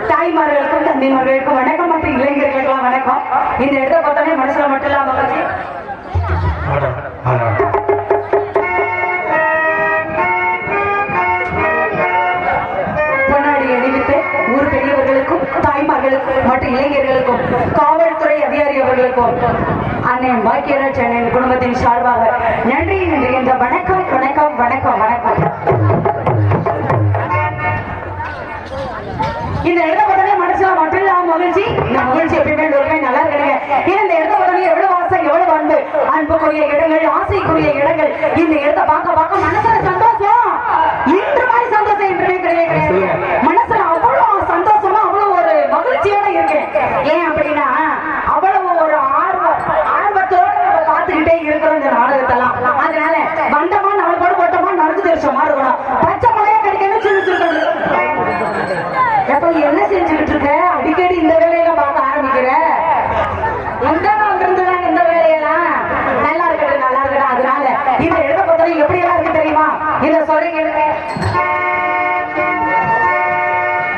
தாய்மார்களுக்கும் தந்தைமார்களுக்கும் வணக்கம் மற்றும் இளைஞர்களுக்கெல்லாம் வணக்கம். இந்த இடத்த பார்த்தோன்னே மனசுல மட்டும் இல்லாம பொன்னாடி அணிவித்து ஊர் பெரியவர்களுக்கும் தாய்மார்களுக்கும் மற்றும் இளைஞர்களுக்கும் காவல்துறை அதிகாரி அவர்களுக்கும் அண்ணன் பாக்கியராஜ் அண்ணன் குடும்பத்தின் சார்பாக நன்றி நன்றி என்ற வணக்கம் வணக்கம் வணக்கம் வணக்கம். இந்த இடத்த பார்த்தோன்னே மனசுல மட்டும் இல்லாம மகிழ்ச்சி. இந்த மகிழ்ச்சி எப்பயுமே நல்லா இருக்குங்க. ஏன்னா இந்த இடத்த பார்த்தோன்னே அன்புக்குரிய இடங்கள், ஆசைக்குரிய இடங்கள். இந்த இடத்தை பார்க்க பார்க்க மனசுல சந்தோஷம். இன்று மாதிரி சந்தோஷம் என்றுமே கிடையாது. மனசுல அவ்வளவு சந்தோஷமா, அவ்வளவு ஒரு மகிழ்ச்சியோட இருக்கேன். ஏன் அப்படின்னா அவ்வளவு ஒரு ஆர்வத்தோட நம்ம பார்த்துக்கிட்டே இருக்கிறோம் இந்த நாடகத்தெல்லாம். அதனால வண்டமா 4 போடு போட்டோமா நடந்து தெரிச்சோமா இருக்கணும். பச்சை மலையா கிடைக்கணும் சொல்லிட்டு எப்ப என்ன செஞ்சுக்கிட்டு இருக்க? அடிக்கடி இந்த வேலையெல்லாம் பார்க்க ஆரம்பிக்கிற. எங்க வந்திருந்துதான் இந்த வேலையெல்லாம் நல்லா இருக்கட்டும், நல்லா இருக்கட்டும். அதனால இந்த எழுத பொறுத்தவரை எப்படி எல்லாம் இருக்கு தெரியுமா? இத சொல்றீங்க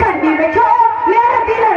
கண்ணி வைக்கோ நேரத்திலே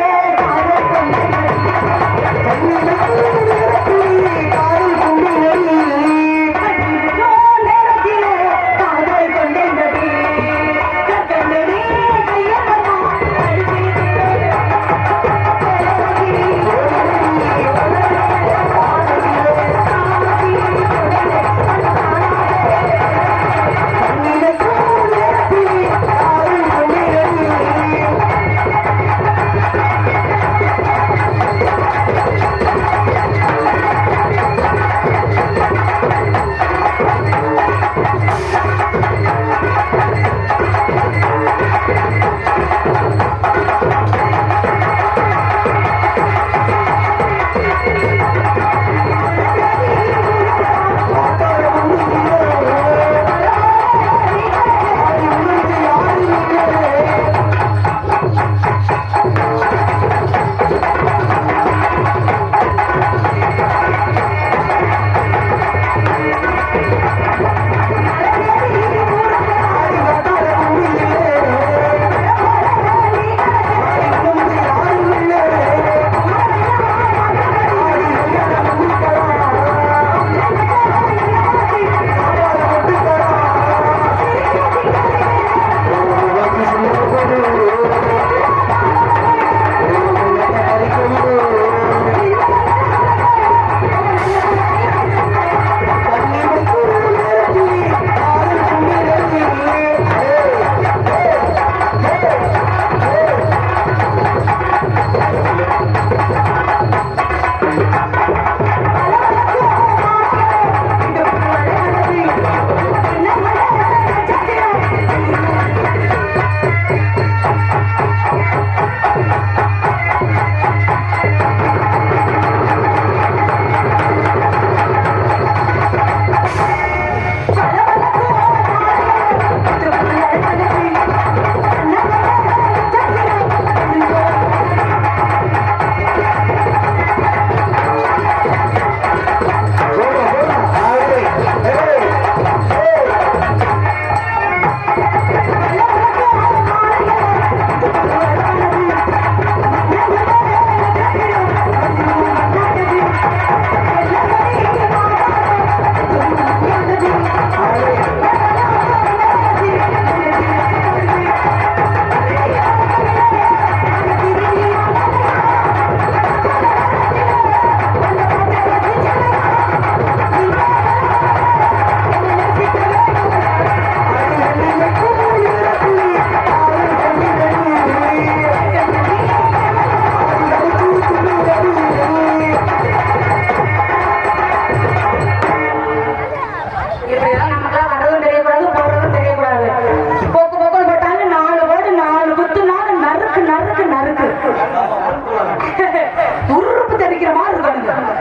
உருப்பு தெரிக்கிற மாதிரி இருக்கணும்.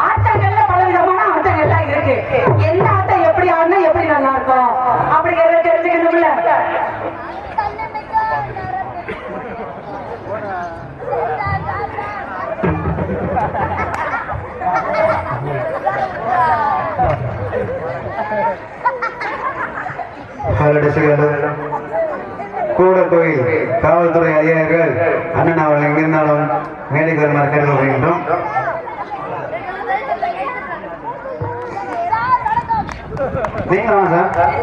ஆட்டங்கள்ல பல விதமான ஆட்டங்கள்லாம் இருக்கு. எந்த ஆட்டம் எப்படி ஆடினா எப்படி நல்லா இருக்கும் அப்படிங்கிறத தெரிஞ்சுக்கணும்ல. கூட கோயில் காவல்துறை அதிகாரிகள் அண்ணன் அவர்கள் எங்கிருந்தாலும் மேடைக்கு வருமாறு கேட்டுக்கொள்கின்றோம். நீங்க வாங்க சார்,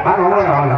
வாங்க உங்களை வாங்க.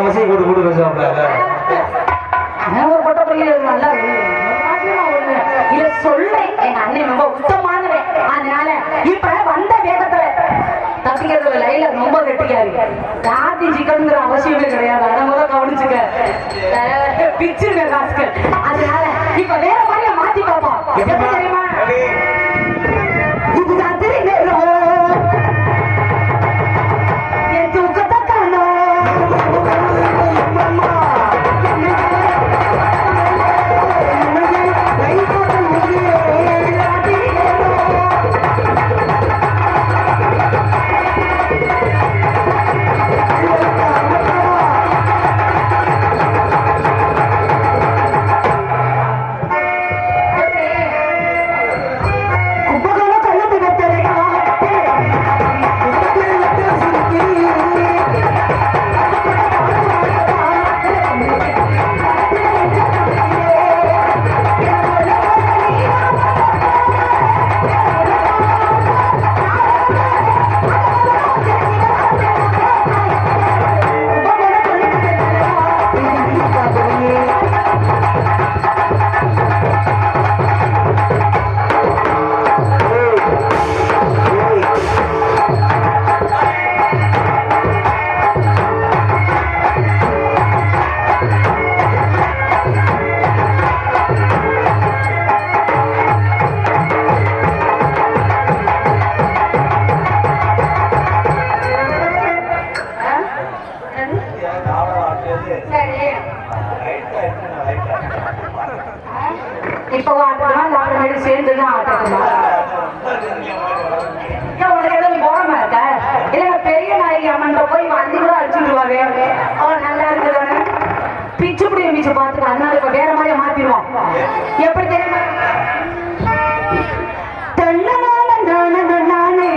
மசையை போட்டு போட்டு பேசுவாப்ல ஒரு பொட்ட பையன் நல்லா இத சொல்றேன். எங்க அண்ணன் ரொம்ப உத்தமானவன். அதனால இப்ப வந்த வேகத்துல தப்பிக்கிறது லைல ரொம்ப கெட்டிக்காரு. ராத்தி சிக்கனுங்கிற அவசியமே கிடையாது. அதை முதல் கவனிச்சுக்க பிச்சுருங்க காசுகள். அதனால இப்ப வேற மாதிரியா மாத்தி பார்ப்போம். எப்படி தெரியுமா? இது ராத்திரி நேரம் என் தூக்கத்தை காணோம். இப்ப ஆட்டமா அப்புறமேட்டு சேர்ந்துதான் ஆட்டமா உனக்கு ஏதாவது போறமா இருக்க இல்ல பெரிய நாயகி அம்மன் போய் வண்டி கூட அடிச்சுடுவாங்க. அவன் நல்லா இருக்குதானே பிச்சு புடிய மிச்சு பாத்துக்க. அதனால இப்ப வேற மாதிரியா மாத்திடுவோம். எப்படி தெரியுமா? தன்னானே தன்னானே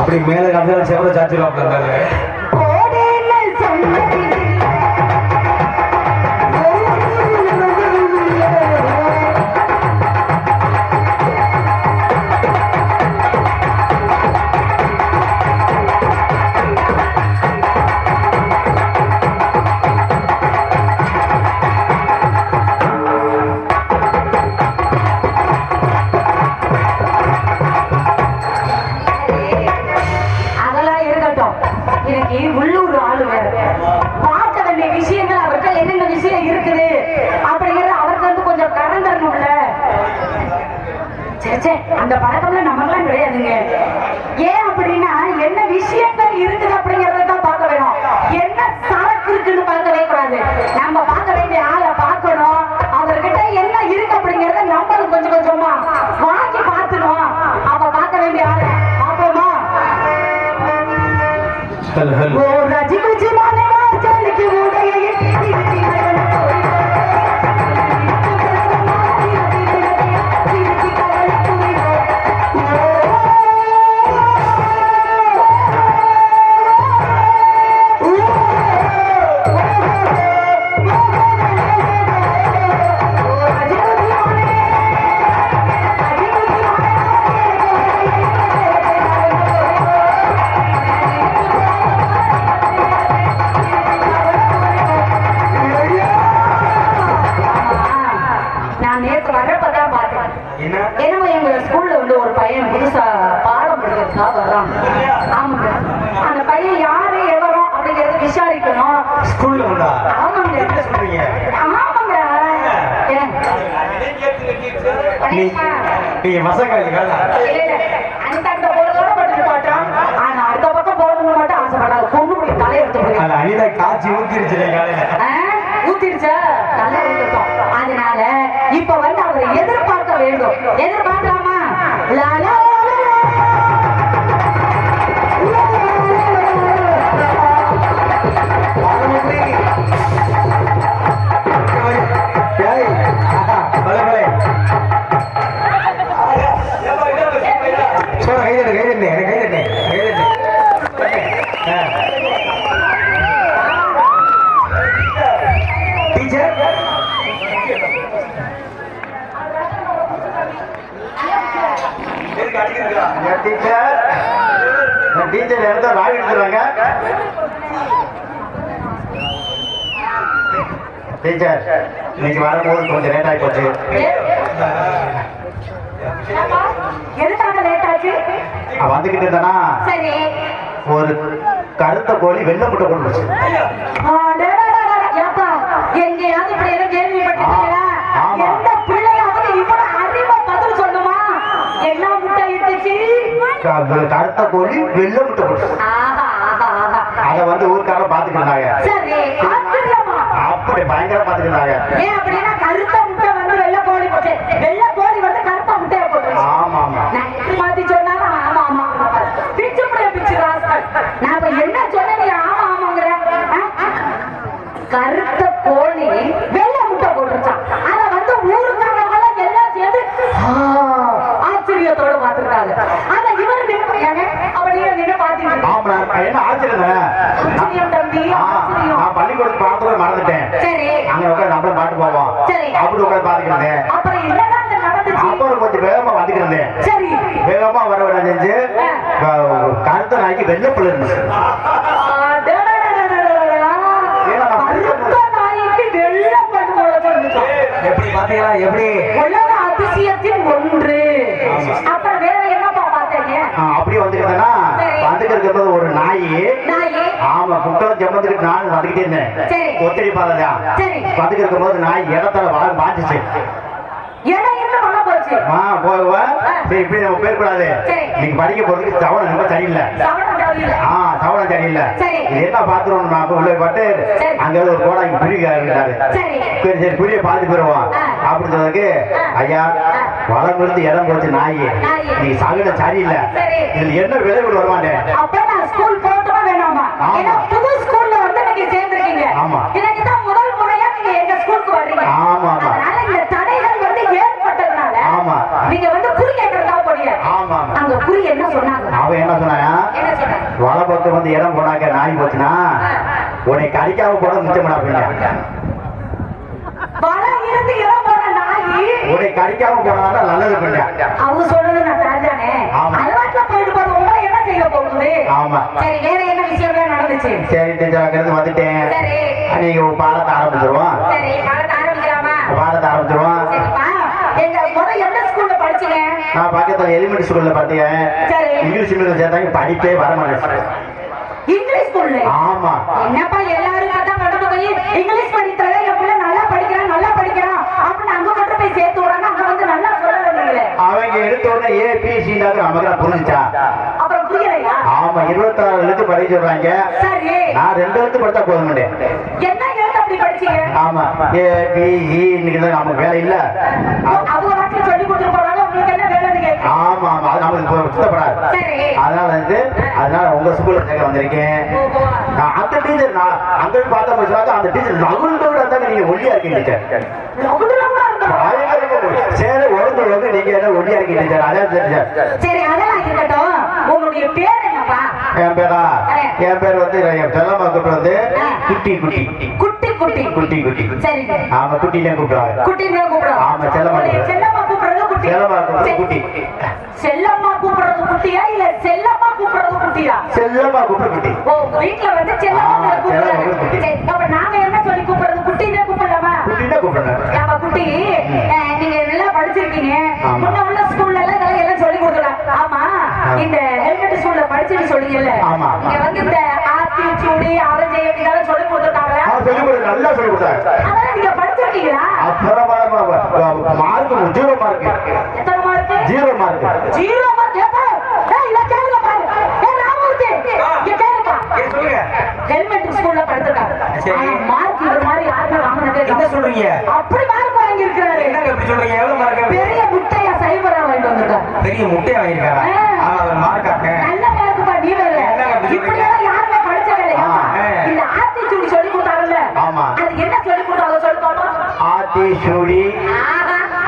அப்படி மேல கம்மியான சேவரை சாச்சிருவாப்ல இருந்தாரு. போடேன்னு சொன்னதில்லை. அதெல்லாம் இருக்கட்டும். இன்னைக்கு உள்ளூர் ஆளு வேற பார்க்க வேண்டிய விஷயங்கள் அவர்கிட்ட என்னென்ன விஷயம் இருக்குது அப்படிங்கறது அவருக்கு வந்து கொஞ்சம் கறந்துடணும்ல. சே சே, அந்த பழக்கம்லாம் நமக்கெல்லாம் கிடையாதுங்க. ஏன் அப்படின்னா என்ன விஷயங்கள் இருக்குது அப்படிங்கறத தான் பார்க்க வேணும். என்ன சரக்கு இருக்குன்னு பார்க்கவே கூடாது. நம்ம பார்க்க வேண்டிய ஆளை பார்க்கணும். அவர்கிட்ட என்ன இருக்கு அப்படிங்கறத நம்மளும் கொஞ்சம் கொஞ்சமா வாங்கி பார்த்துடும். அப்ப பார்க்க வேண்டிய ஆளை பார்ப்போமா? ஹலோ ஹலோ ஓ ரஜி குச்சி மானே வாச்சலுக்கு உடையை திருச்சி கரణ கோரி திருச்சி கரణ கோரி நான் நேற்று வரப்பதான் பார்த்தேன். என்ன ஏன்னா எங்க ஸ்கூல்ல வந்து ஒரு பையன் புதுசா பாடம் படிக்கிறதுக்காக வர்றான். ஆமாங்க, அந்த பையன் யாரு எவரோ அப்படிங்கறத விசாரிக்கணும். ஸ்கூல்ல உண்டா? ஆமாங்க என்ன சொல்றீங்க? ஆமாங்க. நீங்க மசக்காளி கால அந்த போறதோட பட்டு பாட்டான். ஆனா அடுத்த பக்கம் போகணும்னு மட்டும் ஆசைப்படாது. பொண்ணு போய் தலையெடுத்து போய் அது அனிதா காய்ச்சி ஊத்திருச்சு காலையில. ஊத்திருச்சா நல்லா ஊத்தட்டும். அதனால இப்ப வந்து அவரை எதிர்பார்க்க வேண்டும். எதிர்பார்க்கலாமா? லாலா டீச்சர் எடுத்து ராவி எடுத்துருவாங்க. டீச்சர் இன்னைக்கு வரும்போது கொஞ்சம் லேட் ஆகி போச்சு. எதுக்காக லேட் ஆச்சு? வந்துகிட்டு இருந்தானா சரி, ஒரு கருத்த கோழி வெள்ளை முட்டை கொண்டு எங்கேயாவது இப்படி எதுவும் கேள்விப்பட்டீங்களா? ஆமா. எந்த பிள்ளையாவது இவ்வளவு அறிவா பதில் சொல்லுமா? என்ன முட்டை இட்டுச்சு? கருத்த கோழி வெள்ளை முட்டை கொண்டு ஆஹா ஆஹா ஆஹா. அதை வந்து ஊருக்காரங்க பாத்துட்டு இருந்தாங்க. சரி, ஆச்சரியமா? அப்படி பயங்கர பாத்துட்டு இருந்தாங்க. ஏன் அப்படின்னா கருத்த முட்டை வந்து வெள்ளை கோழி போச்சு, வெள்ளை கோழி வந்து கருத்த முட்டையை போட்டு. ஆமா ஆமா. நான் எப்படி மாத்தி சொன்னாலும் ஆமா ஆமா பிச்சு பிச்சு ராஸ்கல். நான் இப்ப என்ன சொன்னேன் நீ ஆமா ஆமாங்கிற? கருத்த கோழி வெள்ளை முட்டை போட்டுருச்சான். அத வந்து ஊருக்காரங்க எல்லாம் சேர்ந்து ஆச்சரியத்தோட பாத்துருக்காங்க. அத இவரு நினைப்பாங்க அப்படியே நின்று பாத்தீங்க. ஆமா என்ன ஆச்சரியம் ஆச்சரியம் தம்பி, ஆச்சரியம். நான் பள்ளிக்கூடத்து பாடத்துல மறந்துட்டேன். சரி, அங்க உட்காந்து நம்மளும் பாட்டு போவோம். சரி. அப்படி உட்காந்து பாத்துக்கிறேன். அப்புறம் என்னதான் அங்க நடந்துச்சு? அப்புறம் கொஞ்சம் வேகமா வந்துக்கிறேன். சரி, வேகமா வர விட செஞ்சு கருத்த நாய்க்கு வெள்ளப்பிள்ளை இருந்துச்சு. எப்படி பாத்தீங்களா? எப்படி உலக அதிசயத்தின் ஒன்று. அப்புறம் வேற என்னப்பா பார்த்தீங்க? அப்படியே வந்துக்கிறதுனா வந்துக்கிறது ஒரு நாய். ஆமா, குக்கலம் ஜம்மத்துக்கு நான் வந்துகிட்டே இருந்தேன். ஒத்தடி பாதா வந்துக்கிருக்கும் போது நாய் இடத்துல வள பாஞ்சிச்சு. இப்படி நம்ம பேசக்கூடாது. நீங்க படிக்க போறதுக்கு சவணம் ரொம்ப சரியில்லை. சவணம் சரியில்லை. இது என்ன பாத்துருவோம் உள்ள பாட்டு அங்க ஒரு கோடா புரியாரு. சரி புரிய பார்த்து போயிருவோம் அப்படின்னு சொன்னதுக்கு ஐயா வளம் இருந்து இடம் போச்சு நாய் நீங்க சகல சரியில்லை. இதுல என்ன விளைவு வருவாண்டேன். ஆமா முதல் முறையா நீங்க எங்க ஸ்கூலுக்கு வர்றீங்க. ஆமா ஆமா. அதனால இந்த தடைகள் வந்து ஏற்பட்டதுனால ஆமா நீங்க வந்து குறி கேட்கறதா போறீங்க. ஆமா அங்க குறி என்ன சொன்னாங்க? அவன் என்ன சொன்னாயா? பார்த்து வந்து இடம் போனாக்க நாய் போச்சுன்னா உன்னை கடிக்காம போட மிச்சம் அப்படின்னா வளம் இருந்து இடம் போன நாயி உன்னை கடிக்காம போனா நல்லது பண்ண. அவங்க சொல்றது நான் சரிதானே. அல்வாட்ல போயிட்டு போது உங்களை என்ன செய்ய போகுது? ஆமா. சரி, வேற என்ன விஷயம் நடந்துச்சு? சரி டீச்சர் வந்துட்டேன். சரி, நீங்க பாடத்தை ஆரம்பிச்சிருவோம். சரி, பாடத்தை ஆரம்பிக்கலாமா? பாடத்தை ஆரம்பிச்சிருவோம். சரிப்பா. எங்க முதல்ல எந்த ஸ்கூல்ல படிச்சீங்க? நான் பக்கத்துல எலிமெண்டரி ஸ்கூல்ல பார்த்தேன். சரி. இங்கிலீஷ் மீடியம் சேர்த்தாங்க படிப்பே வர மாட்டேன். இங்கிலீஷ் ஸ்கூல்ல? ஆமா. என்னப்பா எல்லாரும் கதை கடந்து போய் இங்கிலீஷ் படித்தாலே என் பிள்ளை நல்லா படிக்கிறான் நல்லா படிக்கிறான் அப்படின்னு அங்க கொண்டு போய் சேர்த்து விடுறாங்க. அங்க வந்து நல்லா சொல்ல வேண்டியது. அவங்க எடுத்த உடனே ஏபிசி நமக்கு புரிஞ்சுச்சா? அப்புறம் புரியலையா? ஆமா, 26 எழுத்து படிக்க சொல்றாங்க. சரி, நான் 2 எழுத்து படித்தா போதும். என்ன எழுத்து அப்படி படிச்சீங்க? ஆமா, ஏபிசி இன்னைக்கு நமக்கு வேலை இல்ல. அவங்க நாட்டுல சொல்லி கொடுத்து போறாங்க, உங்களுக்கு என்ன வேலைன்னு கேட்க. ஆமா ஆமா, அது நமக்கு சுத்தப்படாது. சரி, அதனால உங்க ஸ்கூல்ல சேர்க்க வந்திருக்கேன். அந்த டீச்சர் நான் அங்க பார்த்தா சொல்றாங்க, அந்த டீச்சர் நகுண்டோட இருந்தாங்க. நீங்க ஒல்லியா இருக்கீங்க டீச்சர். சரி, உடம்பு நீங்க என்ன ஒல்லியா இருக்கீங்க டீச்சர். அதான் டீச்சர். சரி, அதெல்லாம் இருக்கட்டும். உங்களுடைய பேர் என்னப்பா? என் பேரா? என் பேர் வந்து செல்லம்மா கூப்பிட்டு வந்து குட்டி குட்டி குட்டி குட்டி குட்டி குட்டி. சரி, ஆமா, குட்டினே கூப்பிடுவாங்க. குட்டினே கூப்பிடுவாங்க. ஆமா, செல்லம்மா செல்லம்மா கூப்பிடுறது குட்டி. செல்லம்மா கூப்பிடுறது குட்டி. செல்லம்மா கூப்பிடுறது குட்டியா இல்ல செல்லம்மா கூப்பிடுறது குட்டியா? செல்லம்மா கூப்பிடுறது குட்டி. ஓ, வீட்ல வந்து செல்லம்மா கூப்பிடுறது. சரி, அப்ப நாங்க என்ன சொல்லி கூப்பிடுறது? குட்டினே கூப்பிடலாமா? குட்டினே கூப்பிடுறேன். ஆமா, குட்டி. நீங்க நல்லா படிச்சிருக்கீங்க. முன்ன உள்ள ஸ்கூல்ல எல்லாம் எல்லாம் சொல்லி கொடுக்கலாம். ஆமா, இந்த ஹெல்மெட் ஸ்கூல்ல படிச்சுட்டு சொல்றீங்கல்ல, இங்க வந்து இந்த ஆஸ்தி சூடி அரஞ்சை இதெல்லாம் சொல்லி கொடுத்துருக்காங்களா? சொல்லி கொடுத்து நல்லா சொல்லி கொடுத்தாங்க. அதெல்லாம் நீங்க படிச்சிருக்கீங்களா? அப்புறம் மார்க் 0 மார்க். எத்தனை மார்க்? 0 மார்க். 0 மார்க். இல்ல கேளுங்க பாரு. ராமூர்த்தி, இங்க கேளுப்பா. சொல்லுங்க. ஹெல்மெட் ஸ்கூல்ல படிச்சிருக்காங்க. ஆனா மார்க் இந்த மாதிரி யாருமே வாங்குனதே இல்ல. என்ன சொல்றீங்க? அப்படி மார்க் வாங்கி இருக்காரு. என்னங்க இப்படி சொல்றீங்க? எவ்வளவு மார்க்? பெரிய முட்டையா சைபரா வாங்கிட்டு வந்திருக்காரு. பெரிய முட்டையா வாங்கிருக்காரா? அவர் மார்க் ஆக்க நல்ல மார்க் பா. நீ வேற இப்படி எல்லாம் யாருமே படிச்சதே இல்லையா? இந்த ஆத்திச்சூடி சொல்லி கொடுத்தாங்கல்ல, அது என்ன சொல்லி கொடுத்தாங்க சொல்லு பாப்போம். ஆத்திச்சூடி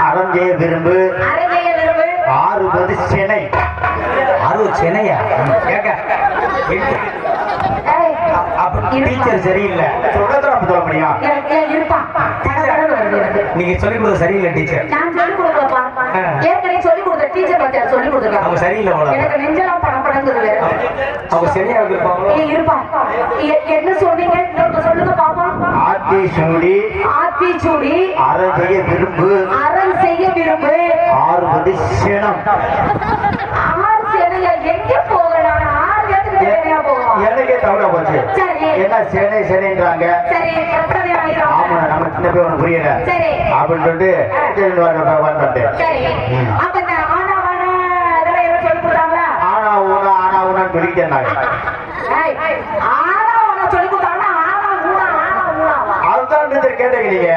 அரஞ்செய்ய விரும்பு, அரஞ்செய்ய விரும்பு, 60 சென்னை. 60 சென்னையா? கேக்க டீச்சர் சரியில்லை. சொல்ல முடியும். நீங்க சொல்லி கொடுத்த சரியில்லை டீச்சர். நான் சொல்லி கொடுக்கலப்பா. ஏற்கனவே சொல்லி கொடுத்த டீச்சர் பத்தி சொல்லி கொடுத்துருக்காங்க. அவங்க சரியில்லை. எனக்கு நெஞ்செல்லாம் படப்படங்குது வேற. அவங்க சரியா இருப்பாங்க. இருப்பா. என்ன சொன்னீங்க? சொல்லுங்க பாப்போம். ஆத்திச்சூடி அறம் செய்ய விரும்பு 60 சேனம். 6 சேனையா? எங்க போகலாம்? 6 இடத்துக்கு போகலாம். எனக்கே தவறா போச்சு. என்ன சேனை சேனைன்றாங்க. சரி, எப்படி ஆயிடும்? ஆமா, நம்ம சின்ன பேர் ஒண்ணு புரியல. சரி, அப்படின்னு சொல்லிட்டு வந்துட்டேன். சரி, அப்ப இந்த ஆனா வானா அதெல்லாம் என்ன சொல்லி கொடுத்தாங்களா? ஆனா ஊனான்னு சொல்லிக்கிட்டே இருந்தாங்க. ஆனா ஊனா சொல்லி கொடுத்தாங்கன்னா ஆனா ஊனா அதுதான் டீச்சர் கேட்டீங்க நீங்க.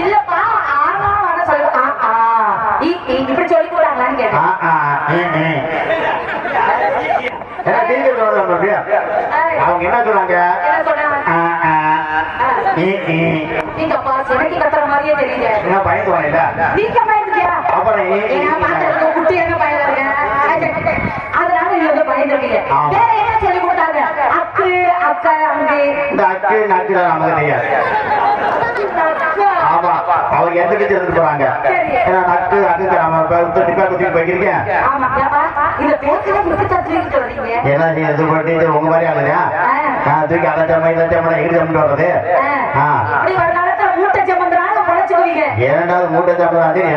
இல்லப்பா, ஆனா வானா சொல்லி இப்படி சொல்லி கொடுத்தாங்களான்னு கேட்டேன். அவங்க என்ன சொன்னாங்க? நீங்க எனக்கு கத்துற மாதிரியே தெரியல. என்ன பயந்துவாங்க? நீங்க பயந்துட்டியா? அப்புறம் குட்டி எங்க பயந்துருங்க. அதனால நீங்க வந்து பயந்துருக்கீங்க. வேற என்ன சொல்லி கொடுத்தாங்க? அக்கு அக்கா அங்கு. இந்த அக்கு நக்கு நமக்கு தெரியாது. ஆமா, அவங்க எந்த கிட்ட எடுத்துட்டு போறாங்க. ஏன்னா நக்கு அக்கு நம்ம குத்தி போய்க்கிறீங்க. ஆமா, இந்த பேச்சுல முக்கியத்தை தூக்கிட்டு வரீங்க. ஏன்னா நீ எது பண்ணி உங்க மாதிரி ஆளுங்க தூக்கி அதை சமையல் எங்க சமைட்டு வர்றது. இப்படி ஒரு காலத்துல மூட்டை சம்பந்தனால பழச்சுவீங்க. இரண்டாவது மூட்டை சம்பந்தம்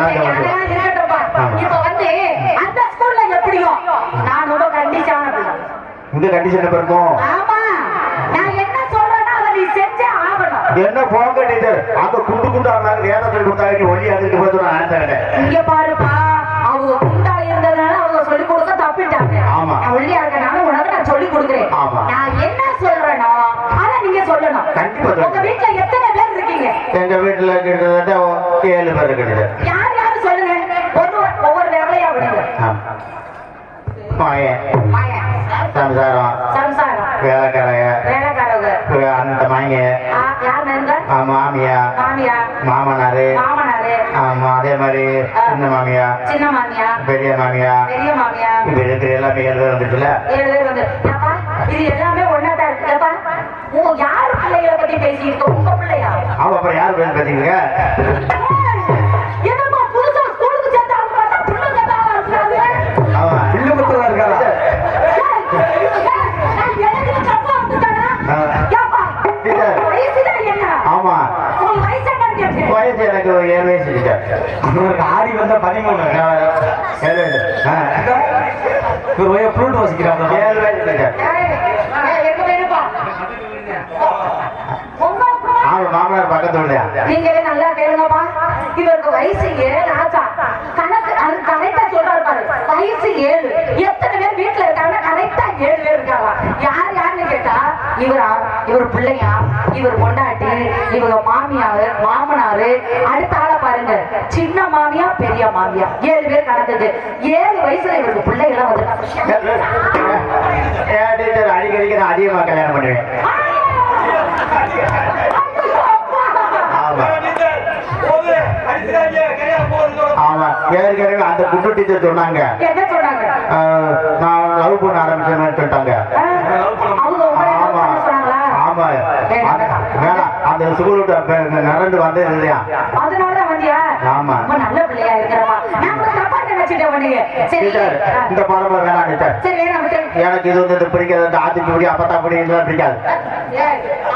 இருக்கட்டும்பா. இப்ப வந்து அந்த ஸ்கூல்ல எப்படியோ நான் ரொம்ப கண்டிஷன் இந்த கண்டிஷன் இருக்கும். ஆமா, நான் என்ன சொல்றேன்னா அதை நீ செஞ்சே ஆகணும். என்ன போங்க டீச்சர், அந்த குண்டு குண்டா இருந்தாங்க ஏதோ சொல்லி கொடுத்தாங்க. நீ ஒல்லி அதுக்கு போய் நான் ஆன்சர். இங்க பாருப்பா, அவங்க குண்டா இருந்ததுனால அவங்க சொல்லி கொடுக்க தப்பிட்டாங்க. ஆமா, ஒல்லியா இருக்கனால உனக்கு நான் சொல்லி கொடுக்குறேன். நான் என்ன சொல்றேனோ அதை நீங்க சொல்லணும். கண்டிப்பா. உங்க வீட்டுல எத்தனை பேர் இருக்கீங்க? எங்க வீட்டுல கிட்டத்தட்ட 7 பேர் இருக்கீங்க. யார் யாரு சொல்லுங்க. ஒவ்வொரு வேலையா விடுங்க. சம்சாரம் வேலைக்காரங்க அந்த மாமியா மாமனாரு அதே மாதிரி சின்ன மாமியா பெரிய மாமியா இப்ப இருக்கிற எல்லாமே 7 பேர் வந்துச்சுல. இது எல்லாமே ஒன்னாதான் இருக்குப்பா. யாரு பிள்ளைகளை பத்தி பேசிட்டு உங்க பிள்ளையா? அவ அப்புறம் யாரு பேர் பேசிக்கிறீங்க? என்னப்பா புதுசா ஸ்கூலுக்கு சேர்த்தாங்க பார்த்தா பிள்ளை சேர்த்தாங்க இருக்காது. அவன் பிள்ளை மட்டும் தான் இருக்காளா? எனக்கு தப்பா வந்துட்டானா? ஏப்பா வயசுதான் என்ன? ஆமா உங்க வயசு என்ன கேட்டேன்? வயசு எனக்கு 7 வயசு டீச்சர். இவருக்கு ஆடி வந்த 13 7 வயசு. இவர் போய் ஃப்ளூட் வாசிக்கிறாங்க 7 வயசு டீச்சர். எங்க வேணுப்பா? உங்க அவன் மாமனார் பக்கத்து விடுதா? நீங்களே நல்லா கேளுங்கப்பா. இவருக்கு வயசு 7 ஆச்சா? கணக்கு அது கரெக்டா சொல்றாரு பாரு. வயசு 7. எத்தனை பேர் வீட்டுல இருக்காங்க? கரெக்டா 7 பேர் இருக்காங்க. யார் யாருன்னு கேட்டா இவர் பிள்ளையா, இவர் பொண்டாட்டி, இவங்க மாமியாரு, மாமனாரு, அடுத்த ஆளை பாருங்க சின்ன மாமியா, பெரிய மாமியா, 7 பேர் கணக்குது. 7 வயசுல இவருக்கு பிள்ளைகள்லாம் வந்து டீச்சர் அடிக்கடிக்கு நான் அதிகமா கல்யாணம் பண்ணுவேன். ஆமா ஏற்கனவே அந்த குண்டு டீச்சர் சொன்னாங்க என்ன சொன்னாங்க? நான் லவ் பண்ண ஆரம்பிச்சேன்னு சொல்லிட்டாங்க. அவங்க உங்களை love ஆமா பண்ண சொன்னாங்களா? ஆமா வேணாம் அந்த ஸ்கூல் நடந்து வந்தது இல்லையா? அதனாலதான் வந்தியா? ஆமா. ரொம்ப நல்ல பிள்ளையா இருக்கிறமா. நான் கூட தப்பா நினைச்சிட்டேன் உன்னைய. சரி டீச்சர் இந்த பாடம் வேணாம் டீச்சர். சரி வேணாம் விட்டு. எனக்கு இது வந்து பிடிக்காது. இந்த ஆத்திச்சூடி அப்பத்தாப்படி இதெல்லாம் பிடிக்காது.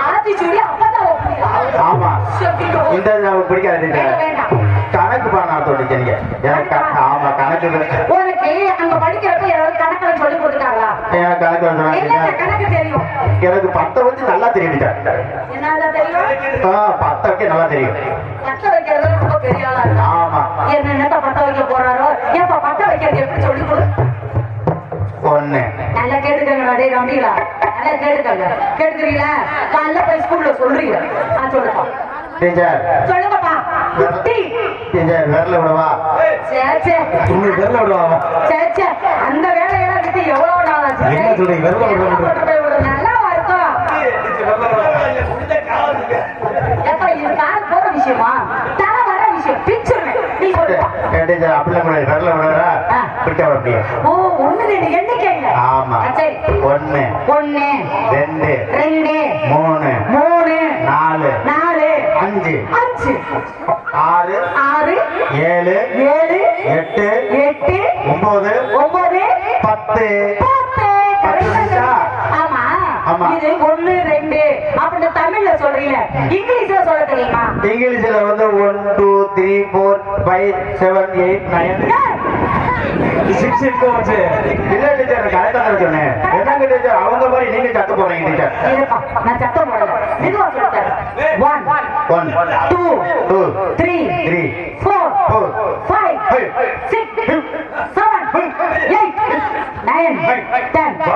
ஆத்திச்சூடி அப்பதான் ஆமா இந்த நமக்கு பிடிக்காது டீச்சர். வேண்டாம். கணக்கு பாடம் சொல்லிச்சீங்க எனக்கு. ஆமா கணக்கு உனக்கு அங்க படிக்கிறப்ப யாராவது கணக்குல சொல்லி கொடுத்தாங்களா? எனக்கு கணக்கு என்ன வந்து கணக்கு தெரியும்? எனக்கு 10 வச்சு நல்லா தெரியும் டீச்சர். என்னடா தெரியும்? 10 வைக்க நல்லா தெரியும். பத்த வைக்கிறது ரொம்ப பெரிய ஆளா இருக்கா? ஆமா என்னென்ன பத்த வைக்க போறாரோ ஏப்பா பத்த வைக்கிறது எப்படி சொல்லி கொடு? 1 நல்லா கேட்டுக்கங்கடா டேய் ரம்பிகளா. நல்லா கேட்டுக்கங்க. கேட்டுக்கிறீங்களா? காலைல போய் ஸ்கூல்ல சொல்றீங்க. சொல்லுப்பா. டீச்சர் சொல்லுங்கப்பா. குட்டி. டீச்சர் விரல விடவா? சே உங்களுக்கு விரல விடுவாங்க. சே அந்த வேலையெல்லாம் விட்டு எவ்வளவு நாள் ஆச்சு? என்ன சொல்றீங்க? விரல விடுவாங்க. நல்லாவா இருக்கும்? ஏப்பா இது கால் போற விஷயமா? தலை வர விஷயம். பிச்சுருவேன். நீ சொல்லுப்பா. டீச்சர் அப்படிலாம் கூட விரல விடவா? பிடிச்சா அப்படியே. ஓ 1 2 எண்ணிக்கை இல்ல. ஆமா சரி 1 1 2 2 3 3 4 4 5 5 6 6 7 7 8 8 9 9 10 10. ஆமா ஆமா. இது 1 2 அப்படி தமிழ்ல சொல்றீங்க. இங்கிலீஷ்ல சொல்ல தெரியுமா? இங்கிலீஷ்ல வந்து 1 2 3 4 5 7 8 9 6 இருக்கு வச்சு. இல்ல டீச்சர் கரெக்டா தான் சொன்னேன். என்னங்க டீச்சர் அவங்க மாதிரி நீங்க சத்து போறீங்க டீச்சர். இருப்பா நான் சத்தம் போடல. மெதுவா சொல்லுங்க. 1 1 2 2 3 3 4 5 6 7 8 9 10.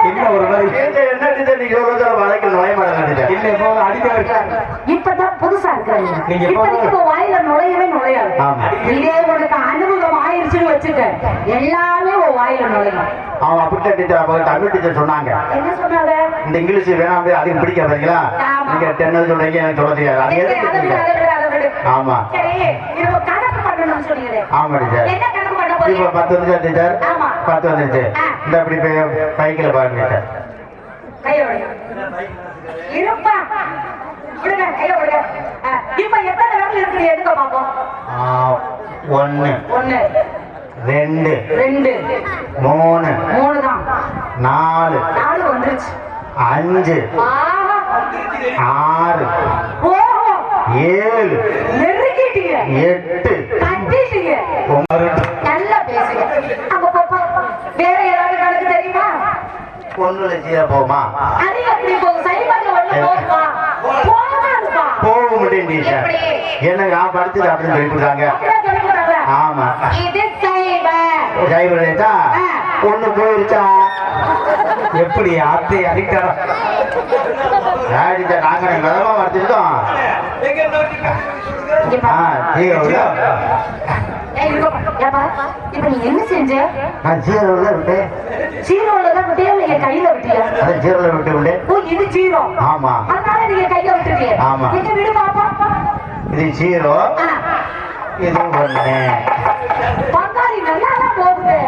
என்ன ஒரு மாதிரி டீச்சர் என்ன டீச்சர் நீங்க சொல்றது வழக்கில் நுழைய மாட்டேங்க டீச்சர். இல்ல இப்போ அடிக்க வைக்கிறாங்க. இப்பதான் புதுசா இருக்கிறீங்க. நீங்க இப்ப வாயில நுழையவே நுழையாது. ஆமா. இதே உனக்கு அனுபவம் ஆயிருச்சுன்னு வச்சுக்க எல்லாமே உன் வாயில நுழையும். அவன் அப்படித்தான் டீச்சர் அப்ப தமிழ் டீச்சர் சொன்னாங்க. என்ன சொன்னாங்க? இந்த இங்கிலீஷ் வேணாம் அதிகம் பிடிக்காதீங்களா? ஆமா. நீங்க 10 சொல்றீங்க எனக்கு சொல்ல தெரியாது. அது சரி, எதுக்கு அதை விடு, டீச்சர்? அதை விடு. ஆமா சரி இது கணக்கு பண்ணணும்னு சொன்னீங்களே. ஆமா டீச்சர். என்ன கணக்கு பண்ண போறீங்க? இப்ப 10 வந்துச்சா டீச்சர்? ஆமா. 10 வந்துருச்சு. இந்த அப்படி பைக்கில் பாருங்க டீச்சர். கையை விடுங்க. இருப்பா விடுங்க கையை விடுங்க. இப்ப எத்தனை விரல் இருக்குது எடுக்க பாப்போம். 1 1 2 2 3 3 தான். 4 4 வந்துருச்சு. 5 ஆஹா 6 ஓஹோ 7 நெருங்கிட்டீங்க. 8 கட்டிட்டீங்க. 9 நல்லா பேசுங்க. அங்க பாப்பா வேற ஏதாவது கணக்கு தெரியுமா? 1 ஜீரோ போமா? அது எப்படி போகும்? சைபர்ல ஒண்ணு போகுமா? போகாதுப்பா. போக முடியும் டீச்சர். எப்படி? என்ன நான் படிச்சது அப்படின்னு சொல்லி கொடுத்தாங்க. அப்படியே சொல்லி கொடுறாங்க. ஆமா இது சைபர். டிரைவர் ஆயிட்டா 1 போயிருச்சா? எப்படி அத்தை அடிக்கிறாரா? டீச்சர் நாங்க கதமா வரைச்சிருக்கோம். இங்க பாரு. ஜீரோ ஏய் இங்க பாரு. ஏப்பா இப்ப நீ என்ன செஞ்ச? நான் ஜீரோல விட்டேன். ஜீரோல தான் விட்டியா நீங்க கையில விட்டியா? அதான் ஜீரோல விட்டு விட்டேன். ஓ இது ஜீரோ. ஆமா அதனால நீங்க கையில விட்டுட்டீங்க. ஆமா. எங்க விடு பாப்பா. இது ஜீரோ ஆ. இது 1. பங்காளி நல்லா தான் போகுது.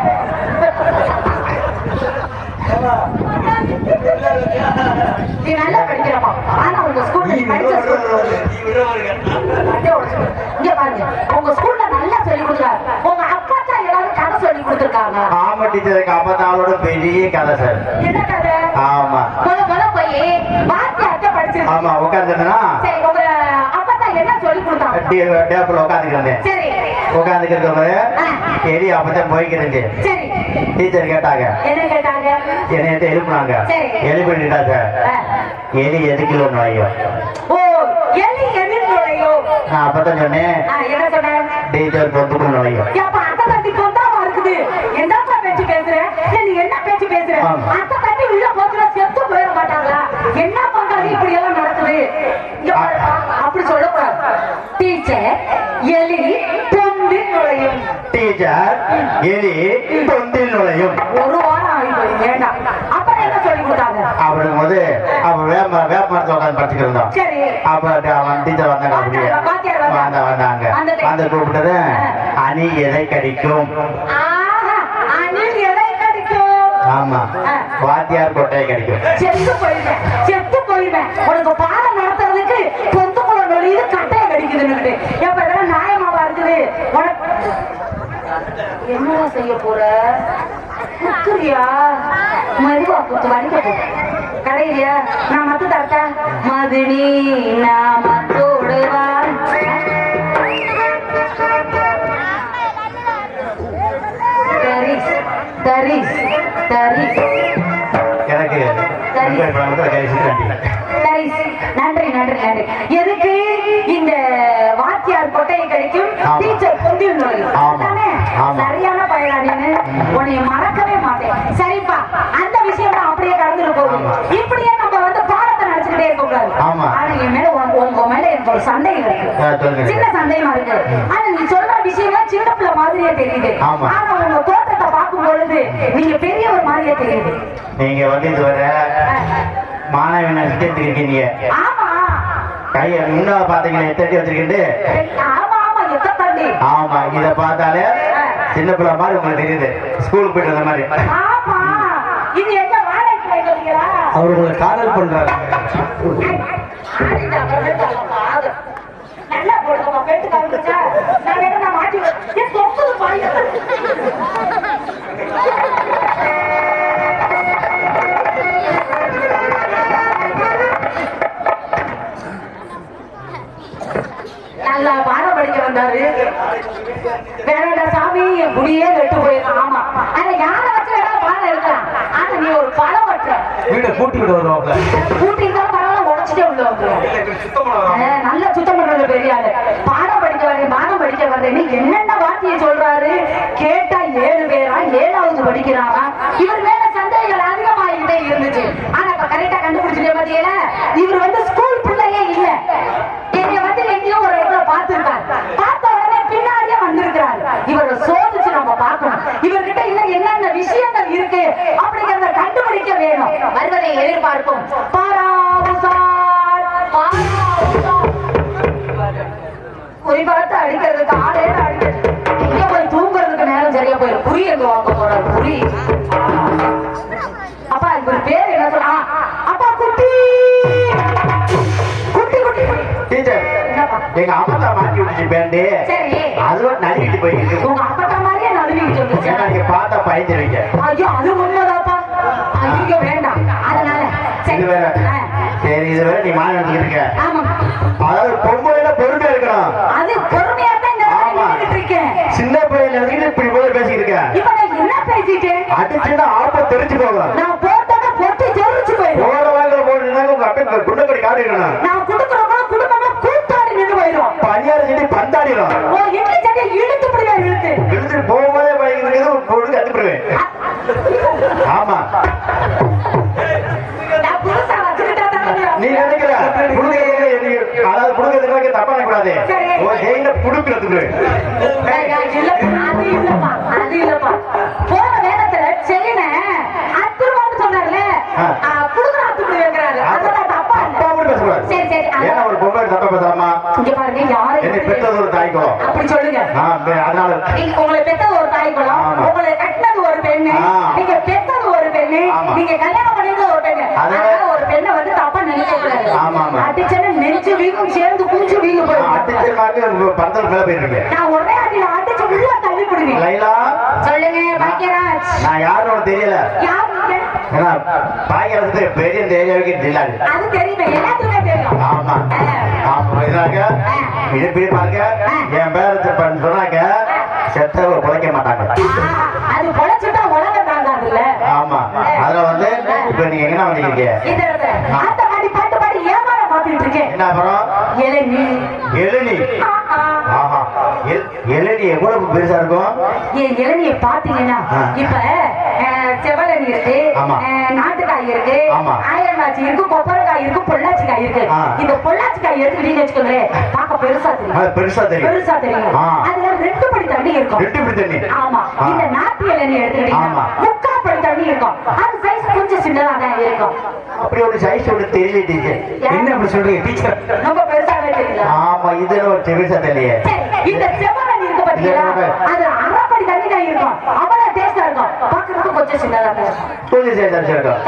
இங்க பாருங்க உங்க ஸ்கூல்ல நல்லா சொல்லி கொடுக்குறாரு. உங்க அப்பா தான் ஏதாவது கதை சொல்லி கொடுத்துருக்காங்க. ஆமா டீச்சருக்கு அப்பத்தாளோட பெரிய கதை சார். என்ன கதை? ஆமா முத போய் வாத்தியார்ட்ட படிச்சு. ஆமா உட்கார்ந்துனா சரி உங்க அப்பா தான் என்ன சொல்லி கொடுத்தாங்க? டேபிள் உட்காந்துக்கிறேன். சரி உட்காந்துக்கிறது எலி அப்பதான் போய்க்கிறேன். சரி டீச்சர் கேட்டாங்க. என்ன கேட்டாங்க? என்னை எழுப்புனாங்க. எழுப்பிட்டாங்க. எலி எதுக்குள்ள நுழையும்? ஓ எலி எதிர் நுழையும். நான் அப்பதான் சொன்னேன். என்ன சொன்னேன்? டீச்சர் பொந்துக்குள்ள நுழையும். அப்ப அத்தை தட்டி கொண்டாம இருக்குது. என்னப்பா பேச்சு பேசுற? நீ என்ன பேச்சு பேசுற? அத்தை தட்டி உள்ள போச்சுனா செத்து போயிட மாட்டாங்களா? என்ன பண்றது இப்படி எல்லாம் நடக்குது? அப்படி சொல்லக்கூடாது. டீச்சர் எலி பொந்தில் நுழையும். டீச்சர் எலி பொந்தில் நுழையும். ஒரு வாரம் ஆகி வேண்டாம். அப்புறம் என்ன சொல்லி கொடுத்தாங்க? அப்படிங்கும் போது அவ வேப்பமரத்தை உட்காந்து படிச்சுக்கிருந்தோம். சரி அப்ப அவன் டீச்சர் வந்தாங்க. அந்த கூப்பிட்டது அணி எதை கடிக்கும்? அணில் எதை கடிக்கும்? ஆமா வாத்தியார் கொட்டையை கடிக்கும். செத்து போயிடுவேன். உனக்கு பாடம் நடத்துறதுக்கு பொந்துக்குள்ள நுழையுது கட்டையை கடிக்குதுன்னு எப்ப இதெல்லாம் நியாயமாவா இருக்குது? உனக்கு என்னடா செய்ய போற? குத்துறியா? மறுவா குத்து வடிக்க போ. கடையிலையா? நான் மத்து தரட்டா? மதுனி நாம தோடுவா. எனக்கு நன்றி நன்றி நன்றி. எதுக்கு இந்த வாத்தியார் கொட்டையை கிடைக்கும், டீச்சர் பொந்தில் நுழையும்? சரியான பயனாளின்னு உன்னை மறக்கவே மாட்டேன். சரிப்பா, அந்த விஷயம் தான் அப்படியே கடந்துட்டு போகும். இப்படியே நம்ம வந்து பாடத்தை நினைச்சுக்கிட்டே இருக்க கூடாது. ஆனா என் மேல உங்க மேல எனக்கு ஒரு சந்தேகம் இருக்கு. சின்ன சந்தேகமா இருக்கு. ஆனா நீ சொல்ற விஷயம் சின்ன பிள்ளை மாதிரியே தெரியுது. ஆனா உங்க தோட்டத்தை பார்க்கும் பொழுது நீங்க பெரிய ஒரு மாதிரியே தெரியுது. நீங்க வந்து இதுவரை மாணவனை இருக்கீங்க. ஆமா கைய முன்னால பாத்தீங்கன்னா எத்தடி வச்சிருக்கீங்க. ஆமா ஆமா எத்த தண்ணி. ஆமா இத பார்த்தாலே சின்ன பிள்ளை மாதிரி உங்களுக்கு தெரியுது. ஸ்கூலுக்கு போயிட்டு வந்த மாதிரி. ஆமா இது எங்க வாடகைக்கு வைக்கிறீங்களா? அவர் உங்களை காதல் பண்றாரு. நல்லா போடுங்க பேட்டு காமிச்சா நான் வேற நான் மாட்டி ஏன் தொக்குது பாருங்க. நல்லா பாடம் படிக்க வந்தாரு. வேறடா சாமி என் குடியே கெட்டு போயிடும். ஆமா ஆனா யாரை வச்சு வேணா பாடம் எடுக்கலாம். ஆனா நீ ஒரு படம் வட்ட வீட்டை கூட்டிட்டு வருவாங்க. கூட்டிட்டு பரவாயில்ல உடச்சிட்டே உள்ள நல்லா சுத்தம் பண்றது பெரிய ஆளு. பாடம் படிக்க வர்றேன்னு என்னென்ன வார்த்தையை சொல்றாரு கேட்டா 7 பேரா 7வது படிக்கிறாரா? இவர் மேல சந்தேகங்கள் அதிகமாகிட்டே இருந்துச்சு. ஆனா இப்ப கரெக்டா கண்டுபிடிச்சிட்டே பாத்தீங்களா? இவர் வந்து ஸ்கூல் பிள்ளையே இல்ல. என்னை வந்து எங்கேயோ ஒரு இடத்துல பார்த்திருக்காரு. பார்த்த உடனே பின்னாடியே வந்திருக்கிறாரு. இவரை சோதிச்சு நம்ம பார்க்கணும். இவர்கிட்ட இன்னும் என்னென்ன விஷயங்கள் இருக்கு அப்படிங்கறத கண்டுபிடிக்க வேணும். வருவதை எதிர்பார்ப்போம். குறிப்பாத்து அடிக்கிறதுக்கு ஆளே அடிக்கிறது. இங்க போய் தூங்குறதுக்கு நேரம் சரியா போயிடும். புரி எங்க வாங்க போறாரு? புரி அப்பா இவர் பேர் என்ன சொல்ல? அப்பா குட்டி குட்டி குட்டி டீச்சர் எங்க அம்மா மாட்டி விட்டுச்சு பேண்டு. சரி அதுவும் நழுவிட்டு போயிருக்கு. உங்க அப்பா மாதிரியே நழுவிட்டு வந்துச்சு. நீங்க பார்த்தா பயந்துருவீங்க. ஐயோ அது உண்மைதாப்பா. ஐயோ வேண்டாம். அதனால சரி இது வேற நீ மாறி இருக்க. ஆமா அதாவது பொம்பளைல பொறுமையா இருக்கணும். அது பொறுமையா தான் இந்த நின்னுட்டு இருக்கேன். சின்ன பையன்ல இருந்து இப்படி போல பேசிட்டு இருக்க. இப்ப நான் என்ன பேசிட்டேன்? அடிச்சுனா ஆப்ப தெரிஞ்சு போகும். நான் போட்டத பொட்டி தெரிஞ்சு போயிடும். ஓட வாங்கல போடுனா உங்க அப்பா குண்டக்கடி காடிறணும். நான் குடுக்குறவங்க குடும்பமா கூத்தாடி நின்னு போயிடும். பனியார செடி பந்தாடிடும். ஓ இட்லி சட்டி இழுத்து புடியா இழுத்து போகும்போதே பயங்கரது போடு கத்துடுவேன். ஆமா நான் புதுசா வச்சிட்டா நீ நினைக்கிற அதாவது புடுங்கிறதுக்கு தப்பா கூடாது. புடுங்கிறதுக்கு அது இல்லப்பா. போன நேரத்துல செலின அத்துருவான்னு சொன்னார்ல, புடுங்குற அத்துப்படி வைக்கிறாரு. அதெல்லாம் தப்பா பேசக்கூடாது. சரி சரி ஏன்னா ஒரு பொம்பளை தப்பா பேசாமா? இங்க பாருங்க யாரு என்னை பெற்றது ஒரு தாய் குலம். அப்படி சொல்லுங்க. அதனால உங்களை பெற்றது ஒரு தாய் குலம், உங்களை கட்டினது ஒரு பெண்ணு, நீங்க பெற்றது ஒரு பெண்ணு, நீங்க கல்யாணம் பண்ணியது ஒரு பெண்ணு. அதனால ஒரு பெண்ணை வந்து தப்பா நினைக்க கூடாது. அடிச்சன நெஞ்சு வீங்கும் சேர்ந்து பூச்சி வீங்க படத்துல மேல போயிருக்கீங்க. நான் ஒரே அடியில அடிச்சு உள்ள தள்ளி போடுவேன். லைலா சொல்லுங்க பாக்கியராஜ். நான் யாருன்னு தெரியல. யார் நீங்க? ஏன்னா பாக்கியராஜ் பெரிய இந்த ஏரியாவுக்கு தெரியாது. அது தெரியுமே, எல்லாத்துக்குமே தெரியும். ஆமா ஆமா இதாங்க இது பெரிய பாருங்க என் பேர் சொன்னாங்க செத்தவங்க பிழைக்க மாட்டாங்க. அது பொழைச்சுட்டா உலகம் தாங்காதுல்ல. ஆமா அதுல வந்து இப்ப நீங்க எங்க வந்தீங்க? இந்த இடத்துல அந்த மாதிரி பாட்டு பாடி ஏமாற பாத்துட்டு இருக்கேன். என்ன அப்புறம்? இளநீ. இளநீ. ஆஹா இளநீ எவ்வளவு பெருசா இருக்கும்? இளநியை பாத்தீங்கன்னா இப்ப செவலனி இருக்கு, நாட்டுக்காய் இருக்கு, ஆயிரங்காய்ச்சி இருக்கு, கொப்பரைக்காய் இருக்கு, பொள்ளாச்சி காய் இருக்கு. இந்த பொள்ளாச்சி காய் எடுத்துக்கிட்டீங்கன்னு வச்சுக்கோங்களேன், பார்க்க பெருசா தெரியும். பெருசா தெரியும். அதுல 2 படி தண்ணி இருக்கும். 2 படி தண்ணி. ஆமா. இந்த நாட்டு இளநீ எடுத்துக்கிட்டீங்கன்னா 3/4 படி தண்ணி இருக்கும். அது சைஸ் கொஞ்சம் சின்னதா தான் இருக்கும். அப்படி ஒரு சைஸ் ஒன்று தெரியல டீச்சர். என்ன அப்படி சொல்றீங்க டீச்சர்? ரொம்ப பெருசாவே தெரியல. ஆமா இது ஒரு பெருசா தெரியல. இந்த செவலனி இருக்கு பாத்தீங்களா, அது 1/2 படி தண்ணி தான் இருக்கும். அவ்வளவு டேஸ்டா இருக்கும். பார்க்கிறதுக்கு கொஞ்சம் சின்னதா இருக்கும். கொஞ்சம் சின்னதா இருக்கும்.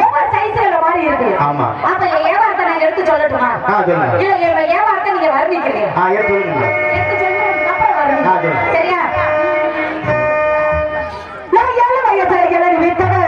ஒவ்வொரு சைஸ்ல மாதிரி இருக்கு. ஆமா. அப்ப ஏவார்த்தை நான் எடுத்து சொல்லட்டுமா? சொல்லுங்க. இல்ல ஏவார்த்தை நீங்க வர்ணிக்கிறீங்க. எடுத்து சொல்லுங்க. எடுத்து சொல்லுங்க அப்புறம் வர்ணிங்க. சரியா? நான் 7 வயசுல இளநீ வித்தவன்.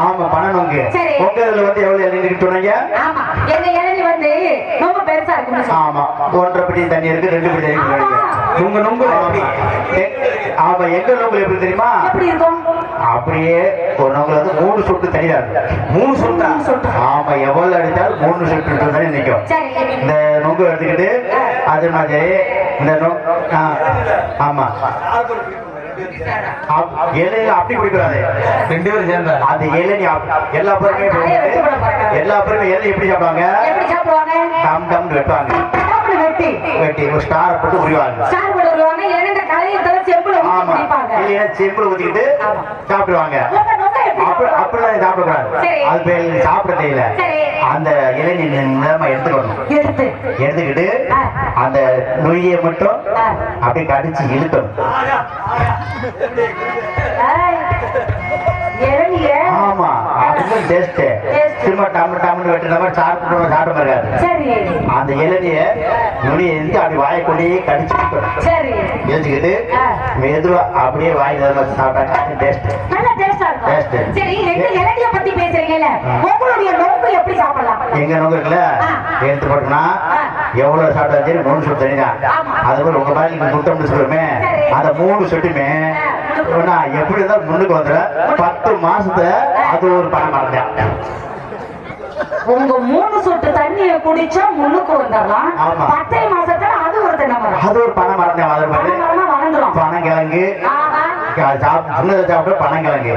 ஆமா பணநொங்கு. பொங்கல்ல வந்து எவ்வளவு இளநீ சொன்னீங்க? ஆமா எங்க இளநீ வந்து ரொம்ப பெருசா இருக்கு. ஆமா 1/2 படி தண்ணி இருக்கு, 2 படி தண்ணி இருக்கு. உங்க நொங்கு ஆமா எங்க நொங்கு எப்படி தெரியுமா? எப்படி இருக்கும்? அப்படியே ஒரு நொங்குல வந்து 3 சொட்டு தண்ணி தான் இருக்கு. 3 சொட்டு. ஆமா எவ்வளவு அடித்தாலும் 3 சொட்டு தண்ணி நிக்கும். இந்த நொங்கு எடுத்துக்கிட்டு அது மாதிரி இந்த ஆமா இளநீ அப்படி குடிக்கிறாரு 2 பேரும் சேர்ந்து அந்த இளநீ எல்லா பேருமே இளநீ எப்படி சாப்பிடுவாங்க? டம் டம் வெட்டுவாங்க. வெட்டி ஒரு ஸ்டார் போட்டு உரிவாங்க. செம்புல ஊத்திக்கிட்டு சாப்பிடுவாங்க. அப்படிலாம் சாப்பிடக்கூடாது. அது பேர் சாப்பிட தெரியல. அந்த இளநீ நிலமா எடுத்துக்கணும். எடுத்துக்கிட்டு அந்த நொய்யை மட்டும் அப்படியே கடிச்சு இழுக்கணும். ஆமா அதுவும் டேஸ்ட். சும்மா டம்மு டம்னு வெட்டுற மாதிரி சாப்பிட இருக்காது. அந்த இளநிய நுனியை எடுத்து அப்படி வாய்க்குள்ளே கடிச்சு எழுச்சிக்கிட்டு மெதுவா அப்படியே வாய் சாப்பிட்டாங்க. டேஸ்ட் எங்க நோக்கு இருக்குல்ல எடுத்து போட்டோம்னா எவ்வளவு சாப்பிட்டா சரி 3 சொட்டு தண்ணி தான். அது உங்க மாதிரி முட்டை சொல்லுமே அந்த 3 சொட்டுமே எப்படி இருந்தாலும் முன்னுக்கு வந்துட 10 மாசத்துல அது ஒரு பணம் மறந்தேன். உங்க 3 சொட்டு தண்ணிய குடிச்சா முன்னுக்கு வந்துடலாம். 10 மாசத்துல அது ஒரு தென்னை மரம். அது ஒரு பணம் மறந்தேன். வளர்ந்துடும். பனங்கிழங்கு சாப்பிட்டு பனங்கிழங்கு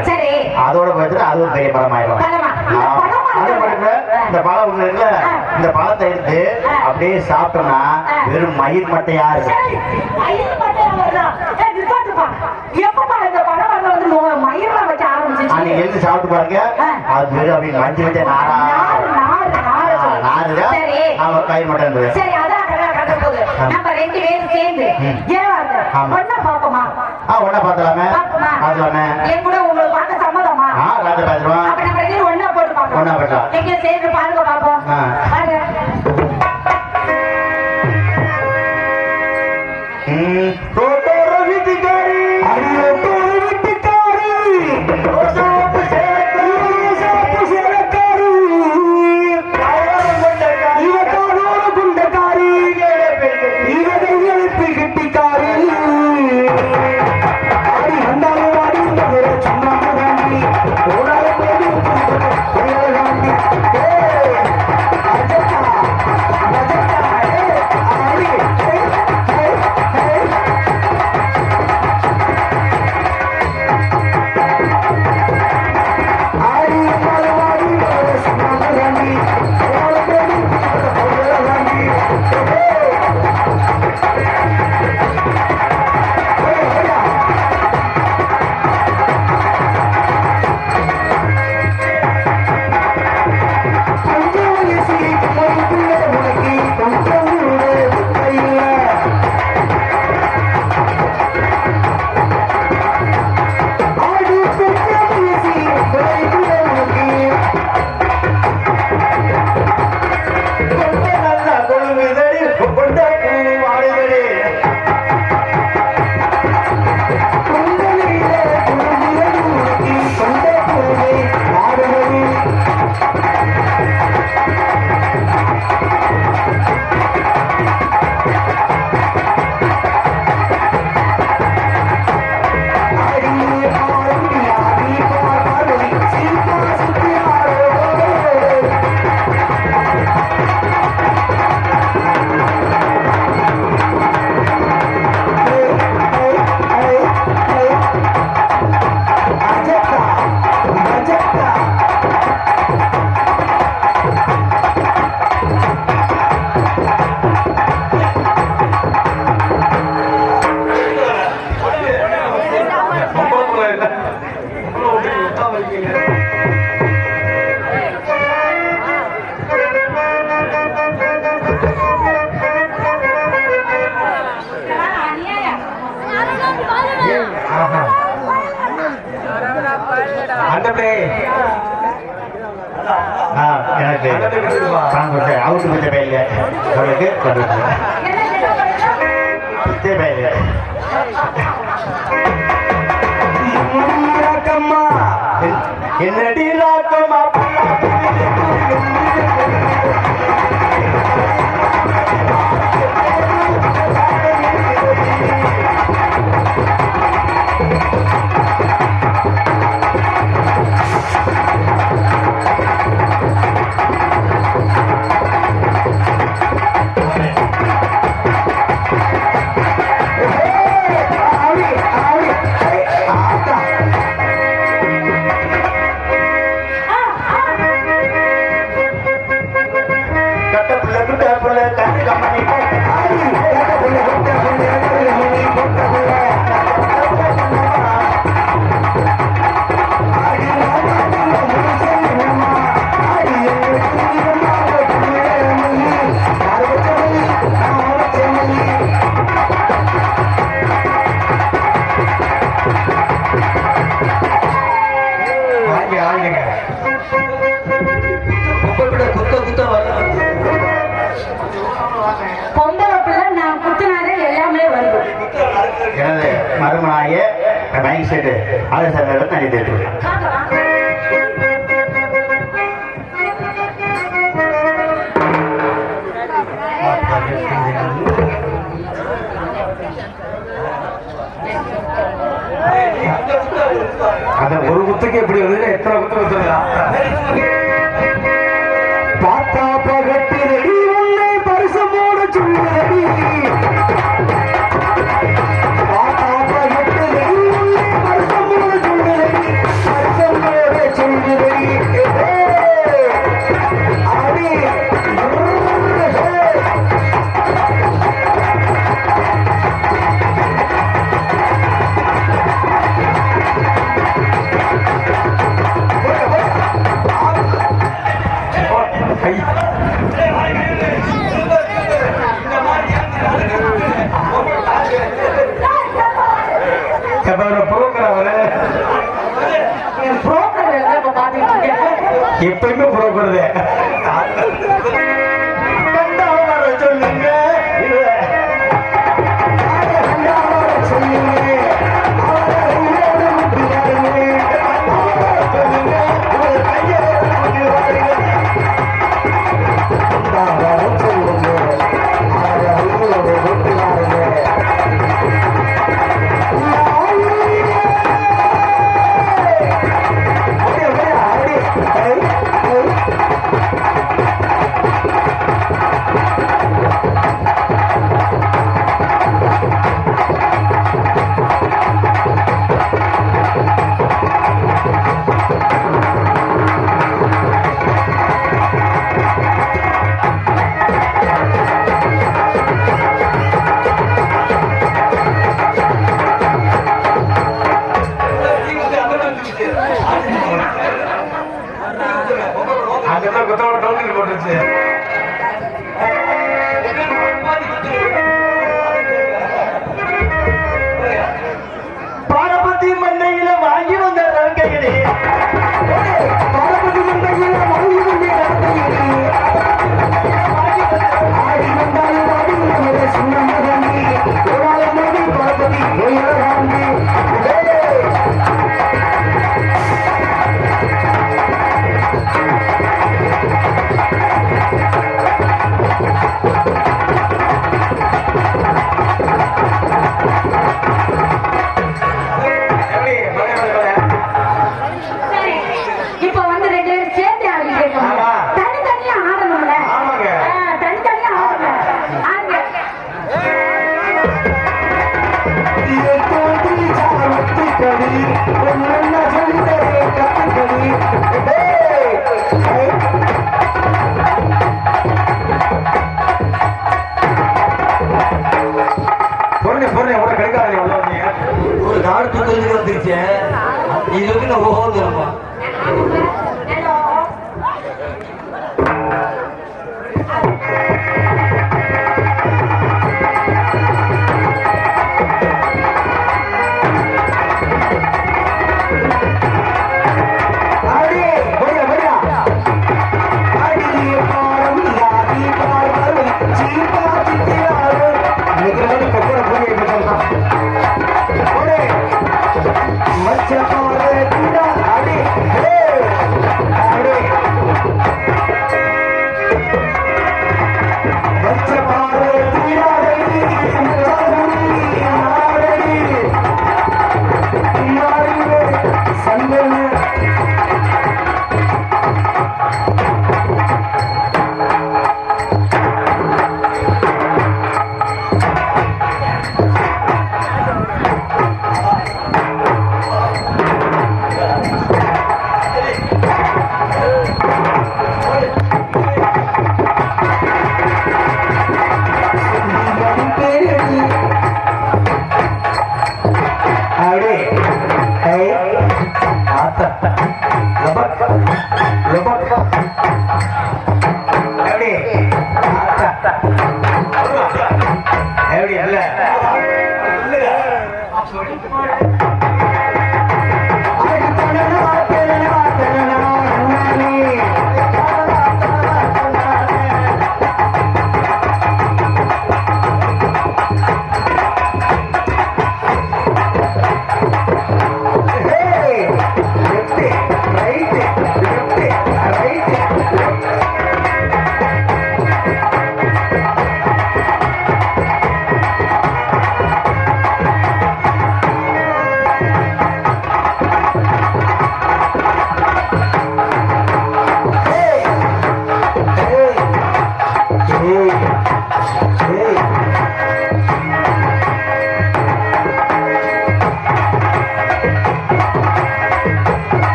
அதோட போயிட்டு அது ஒரு பெரிய பழம் ஆயிடும். இந்த பழம் ஒண்ணு இருக்குல்ல இந்த பழத்தை எடுத்து அப்படியே சாப்பிட்டோம்னா வெறும் மயிர் மட்டையா இருக்கும். எழுந்து சாப்பிட்டு பாருங்க அது வெறும் அப்படி மஞ்சள் வச்ச நாரா மயிர் மட்டை இருந்தது. ஒன்னா பாத்தலாமே என் கூட உங்களுக்கு பார்க்க சம்மதமா? ஒன்னா போட்டு ஒன்னா போட்டா சேர்ந்து பாருங்க பாப்போம். எனக்கு அவுட்டு பச்சை பயில அவளுக்கு கொண்டு பச்சை பயில என்னடி ராக்கம்மா மருமனாயே மைக் செட்டு ஆலோசனை நடித்து அந்த ஒரு குத்துக்கு எப்படி வந்து எத்தனை குத்து குத்துறா பார்த்தா பகட்டு ரெடி உன்னை பரிசமோடு சொல்லுறடி எப்பயுமே புறப்படுது சொல்லுங்க பாரபதி மண்ணையில வாங்கி வந்த ரங்கையிலே பாரபதி மண்ணையில வாங்கி வந்த ஒரு நாடு தூக்கத்துக்கு வந்துருச்சேன் இது வந்து நான் ஓஹோ தருமா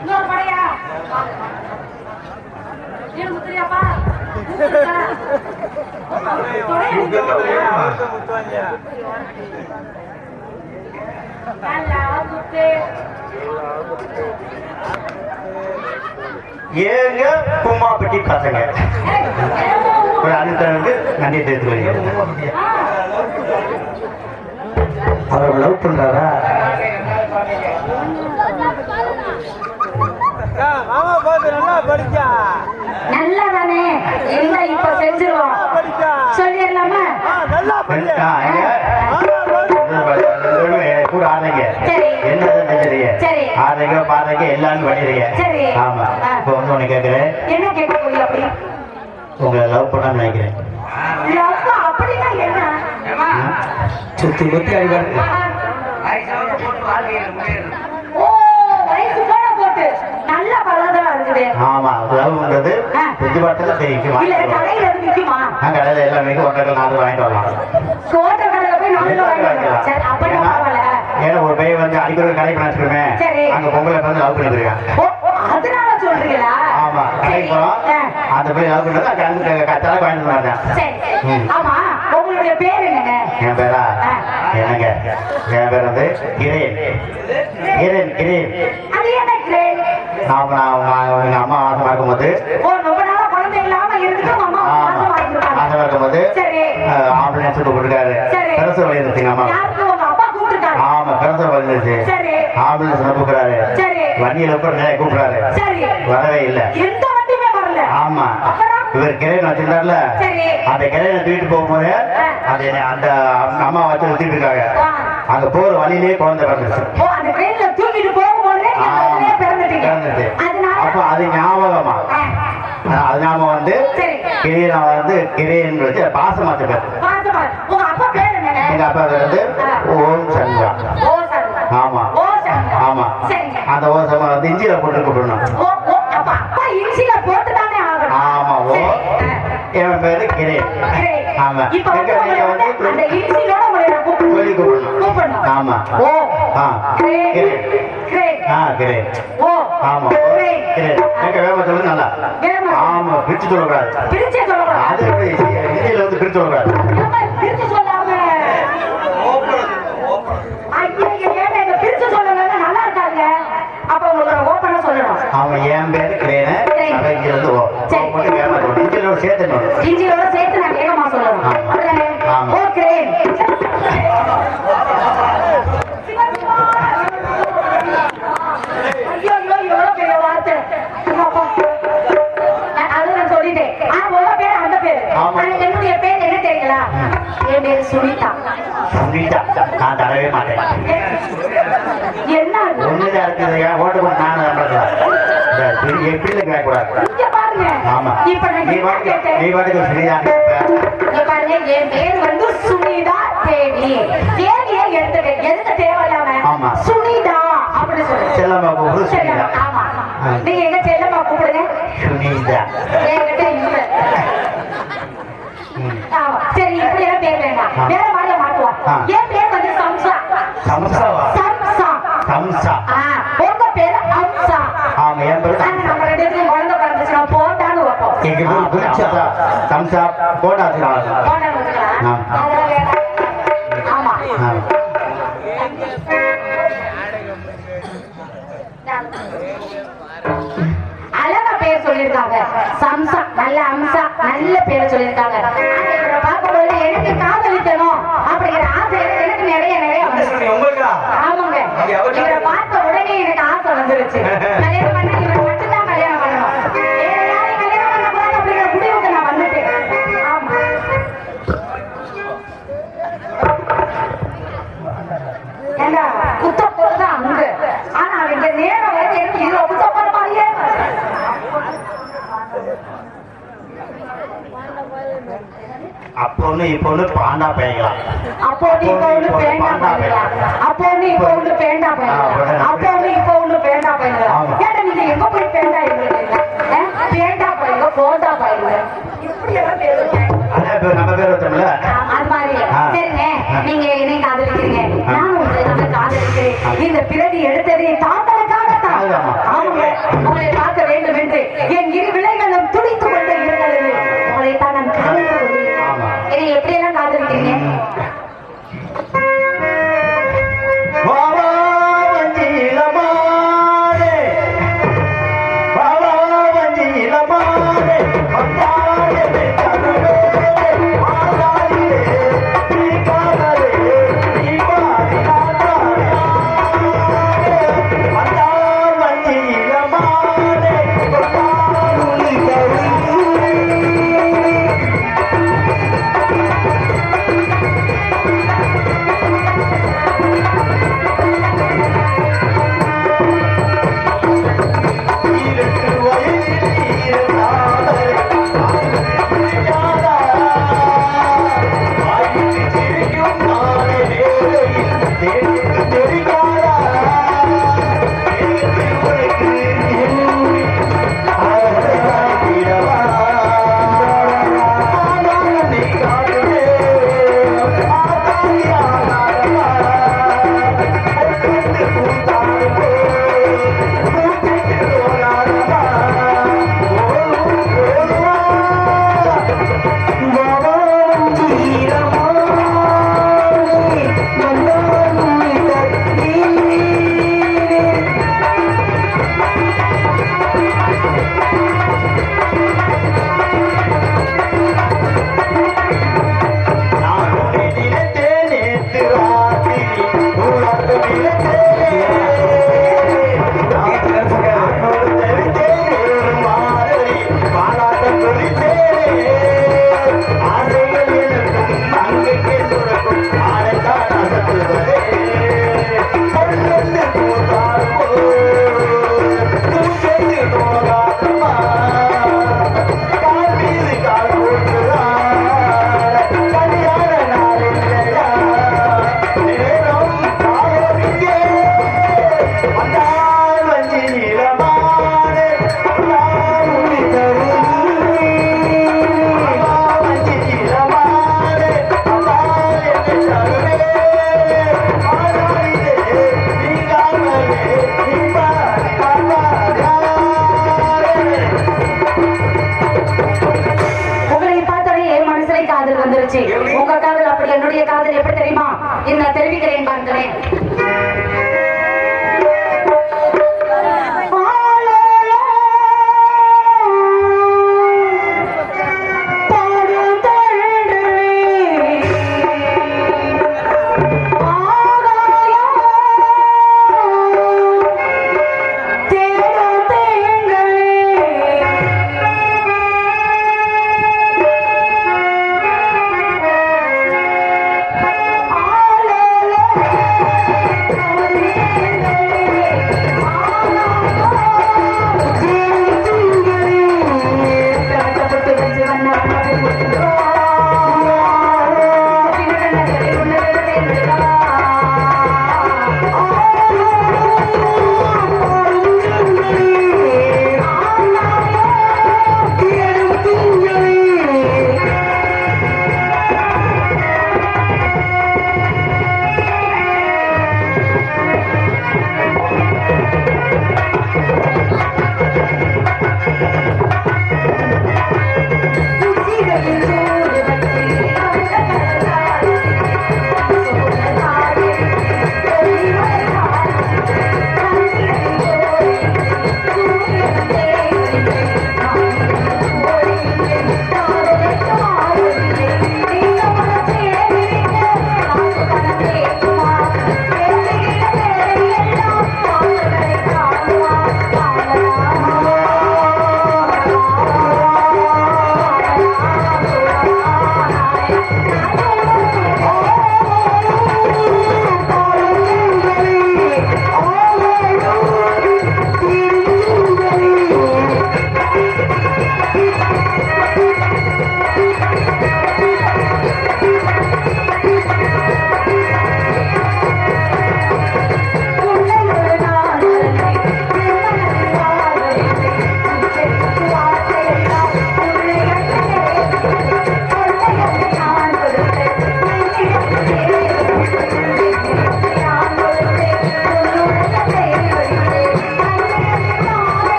இன்னொரு படையா ஏன் முத்திரியாப்பா ஏங்க கும்மாப்பட்டி பசங்க அடுத்த நன்றி தெரிவித்து அவர் லவ் பண்றாரா? நல்லதானே இல்ல இப்ப செஞ்சிருவோம் சொல்லிடலாமா? கூட ஆடுங்க என்னது சரி ஆடுங்க பாடுறீங்க எல்லாரும் பண்ணிடுறீங்க. ஆமா இப்ப வந்து உனக்கு கேட்கிறேன், என்ன கேட்க போய் அப்படி உங்களை லவ் பண்ணான்னு நினைக்கிறேன். அப்படின்னா என்ன? சுத்தி முத்தி அடிவாரு. ஓ வயசு போட போட்டு நல்ல பலதா இருக்குது. ஆமா லவ்ன்றது செஞ்சு பார்த்தா தெரியும். இல்ல கடையில இருந்து விக்குமா? கடையில எல்லாமே ஒன்றரை நாலு வாங்கிட்டு வரலாம். கோட்டை கடையில போய் நாலு வாங்கிட்டு வரலாம். சரி அப்ப பரவாயில்ல. ஏன்னா ஒரு பையன் வந்து அடிக்கடி கடைக்கு நினைச்சிருமே அங்க பொங்கலை வந்து லவ் பண்ணிருக்கேன். அதனால சொல்றீங்களா? ஆமா கடைக்கு போறோம் அந்த போய் லவ் பண்றது கச்சால வாங்கிட்டு வந்தேன். சரி ஆமா உங்களுடைய பேர் என்னங்க? என் பேரா என்னங்க என் பேர் வந்து கிரேன். கிரேன் கிரேன் அது என்ன கிரேன்? எங்க அம்மா மாசமா இருக்கும்போது ரொம்ப நாளா குழந்தை இல்லாம இருந்து அம்மா மாசமா இருக்கும்போது ஆம்புலன்ஸ் கொடுத்துருக்காரு. பிரசவ வலி இருந்துச்சுங்க அம்மா. ஆமா பிரசவ வலி இருந்துச்சு. ஆம்புலன்ஸ் கூப்பிடுறாரு. வண்டியில கூப்பிடுறாரு வரவே இல்லை. ஆமா இவர் கிரைன் வச்சிருந்தாருல அந்த கிரைனை தூக்கிட்டு போகும்போது அது அந்த அம்மா வச்சு ஊத்திட்டு இருக்காங்க. அங்க போற வழியிலேயே குழந்தை பிறந்துச்சு. அப்ப அது ஞாபகமா அது ஞாபகம் வந்து கிரீனா வந்து கிரேன் வச்சு பாசமாத்த பேர். எங்க அப்பா பேர் வந்து ஓம் சந்திரா. ஆமா ஆமா அந்த ஓசமா வந்து இஞ்சியில போட்டு கூப்பிடணும். ஆமா ஓ என் பேரு கிரேன். ஆமா சொல்லி கூப்பிடணும். ஆமா கிரேன். ஆமா கிரேன் எங்க வேலை சொல்லுங்க நல்லா. ஆமா பிரிச்சு சொல்லக்கூடாது. அது இந்தியில வந்து பிரிச்சு சொல்லக்கூடாது. அவன் என் பேரு கிரேன இருந்து இஞ்சிலோட சேர்த்து நான் வேகமா சொல்லணும். ஆமா என்னுடைய பேர் என்ன தெரியுங்களா? என் பேர் சுனிதா. சுனிதா நான் தரவே மாட்டேன். என்ன ஒண்ணுதான் இருக்குது ஓட்டு போட்டு நானும் எப்படி கேட்கக்கூடாது. ஆமா நீ பாட்டுக்கு சுனிதா பாருங்க என் பேர் வந்து சுனிதா தேவி. தேவியை எதுக்கு தேவையில்லாம சுனிதா அப்படி சொல்லு. செல்லம்மா கூப்பிடு சுனிதா. ஆமா நீங்க எங்க செல்லம்மா கூப்பிடுங்க சுனிதா. என்கிட்ட இல்ல. சரி இப்படி எல்லாம் பேர் வேண்டாம். வேற மாதிரியா மாட்டுவோம். என் பேர் வந்து சம்சா. சம்சாவா? சம்சா. சம்சா. உங்க பேரு அம்சா. ஆமா என் பேரு நம்ம ரெண்டு பேரும் குழந்தை பிறந்துச்சுன்னா போட்டான்னு வைப்போம். எங்க பேரு குளிச்சா சம்சா போட்டா போட்டான்னு வச்சுக்கலாம். அதெல்லாம் வேண்டாம். இருக்காங்க. ஆனா இவரை பார்க்கும்போது எனக்கு காதலிக்கணும் அப்படிங்கிற ஆசை எனக்கு நிறைய வந்துருச்சு. உங்களுக்கா? ஆமாங்க. இவரை பார்த்த உடனே எனக்கு ஆசை வந்துருச்சு. கல்யாணம் பண்ணா இவரை மட்டும்தான் கல்யாணம் பண்ணணும். வேற யாரையும் கல்யாணம் பண்ணக்கூடாது அப்படிங்கிற முடிவுக்கு நான் வந்துட்டேன். ஆமா. ஏண்டா குத்த போறதா அங்க. ஆனா அவங்க நேரம் வந்து எனக்கு இதுல குத்த போற மாதிரியே அப்பொண்ணு இப்பொண்ணு பாண்டா பையங்களா? அப்போ நீ இப்ப ஒண்ணு பேண்டா பையங்களா? அப்போ நீ இப்ப ஒண்ணு பேண்டா பையங்களா? அப்போ நீ இப்ப ஒண்ணு பேண்டா பையங்களா? ஏண்டா நீங்க எங்க போய் பேண்டா இருக்கீங்க? பேண்டா பையங்க போண்டா பையங்க இப்படி எல்லாம் பேருங்க. நம்ம பேர் வச்சோம்ல அது மாதிரி சரிங்க. நீங்க என்னை காதலிக்கிறீங்க, நானும் உங்களை காதலிக்கிறேன். இந்த பிறவி எடுத்ததே தாங்களுக்காகத்தான். ஆமாங்க. உங்களை பார்க்க வேண்டும் என்று என் இரு விலைகளும் துடித்துக் கொண்டு இருக்கிறது. உங்களை தான் நான் காதலிக்கிறேன். என்னை எப்படி எல்லாம் காதலிக்கிறீங்க? உங்க காதல் அப்படி என்னுடைய காதல் எப்படி தெரியுமா? என்ன தெரிவிக்கிறேன் பாருங்களேன்.